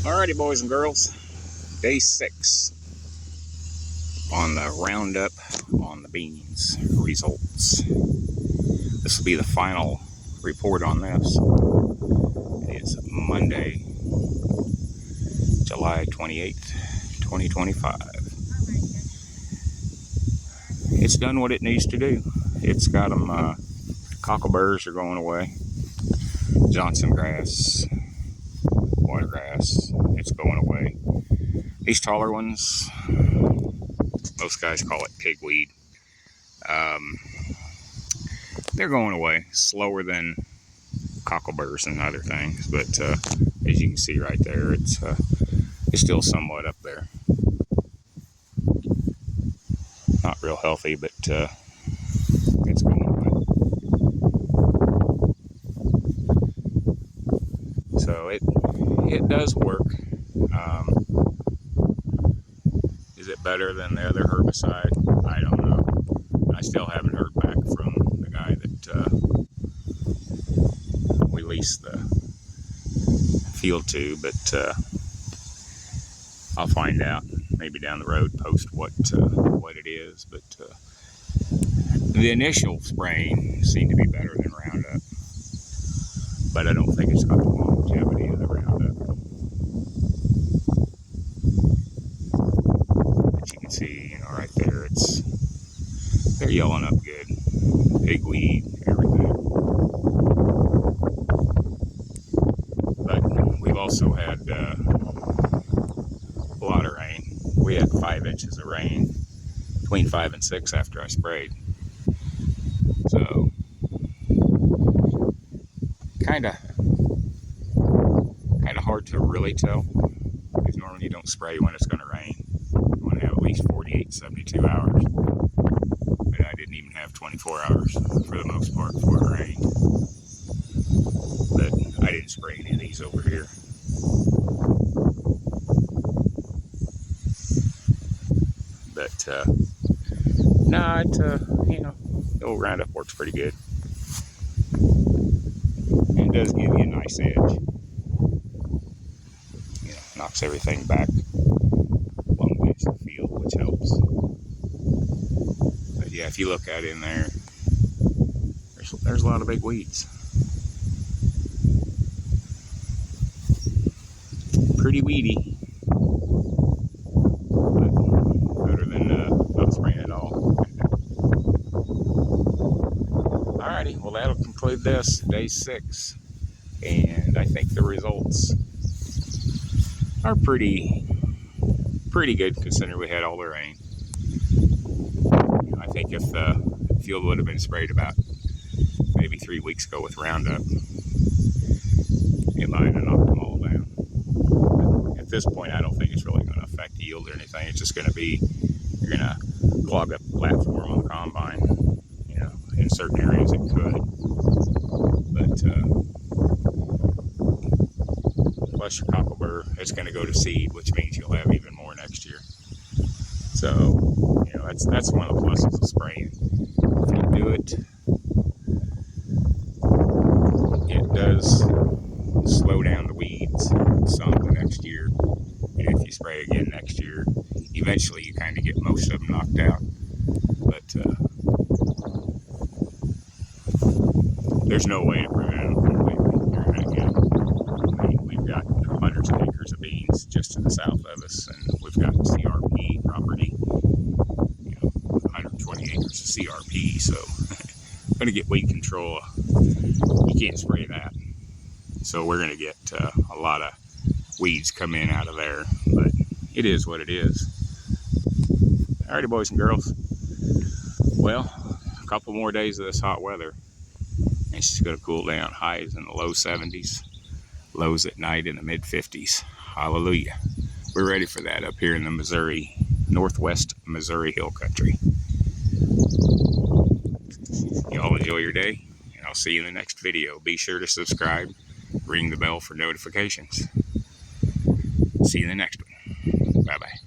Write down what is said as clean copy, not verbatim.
Alrighty, boys and girls, day 6 on the roundup on the beans results. This will be the final report on this. It's Monday, July 28th, 2025. It's done what it needs to do. It's got them, cockleburrs are going away, Johnson grass, watergrass, it's going away. These taller ones, most guys call it pigweed. They're going away slower than cockleburrs and other things, but as you can see right there, it's still somewhat up there. Not real healthy, but it's going away. So it does work. Is it better than the other herbicide? I don't know. I still haven't heard back from the guy that we leased the field to, but I'll find out maybe down the road, post what it is. But the initial spraying seemed to be better than Roundup, but I don't think it's got the longevity of the Roundup. But you can see, right there, they're yelling up good. Pigweed, everything. But we've also had a lot of rain. We had 5 inches of rain, between 5 and 6 after I sprayed. So, kind of hard to really tell, because normally you don't spray when it's going to rain. You want to have at least 48, 72 hours. But I didn't even have 24 hours for the most part before it rained. But I didn't spray any of these over here. But no, the old Roundup works pretty good. And it does give you a nice edge. Knocks everything back long ways to the field, which helps. But yeah, if you look at it in there, there's a lot of big weeds. Pretty weedy, but better than not spraying at all. Alrighty, well, that'll conclude this, day 6. And I think the results are pretty good, considering we had all the rain. I think if the field would have been sprayed about maybe 3 weeks ago with Roundup, it might have knocked them all down. But at this point, I don't think it's really going to affect the yield or anything. It's just going to be, you're going to clog up the platform on the combine. In certain areas it could, but plus your cockleburr, it's going to go to seed, which means you'll have even more next year. So, that's one of the pluses of spraying. If you do it, it does slow down the weeds some the next year. And if you spray again next year, eventually you kind of get most of them knocked out. But there's no way to prevent them completely. You're going to get, we've got hundreds of acres of beans just to the south of us, and we've got CRP property, 120 acres of CRP, so we're going to get weed control. You can't spray that. So we're going to get a lot of weeds come in out of there, but it is what it is. Alrighty, boys and girls. Well, a couple more days of this hot weather. It's just going to cool down. Highs in the low 70s, lows at night in the mid 50s. Hallelujah. We're ready for that up here in the northwest Missouri hill country. Y'all enjoy your day, and I'll see you in the next video. Be sure to subscribe, ring the bell for notifications. See you in the next one. Bye-bye.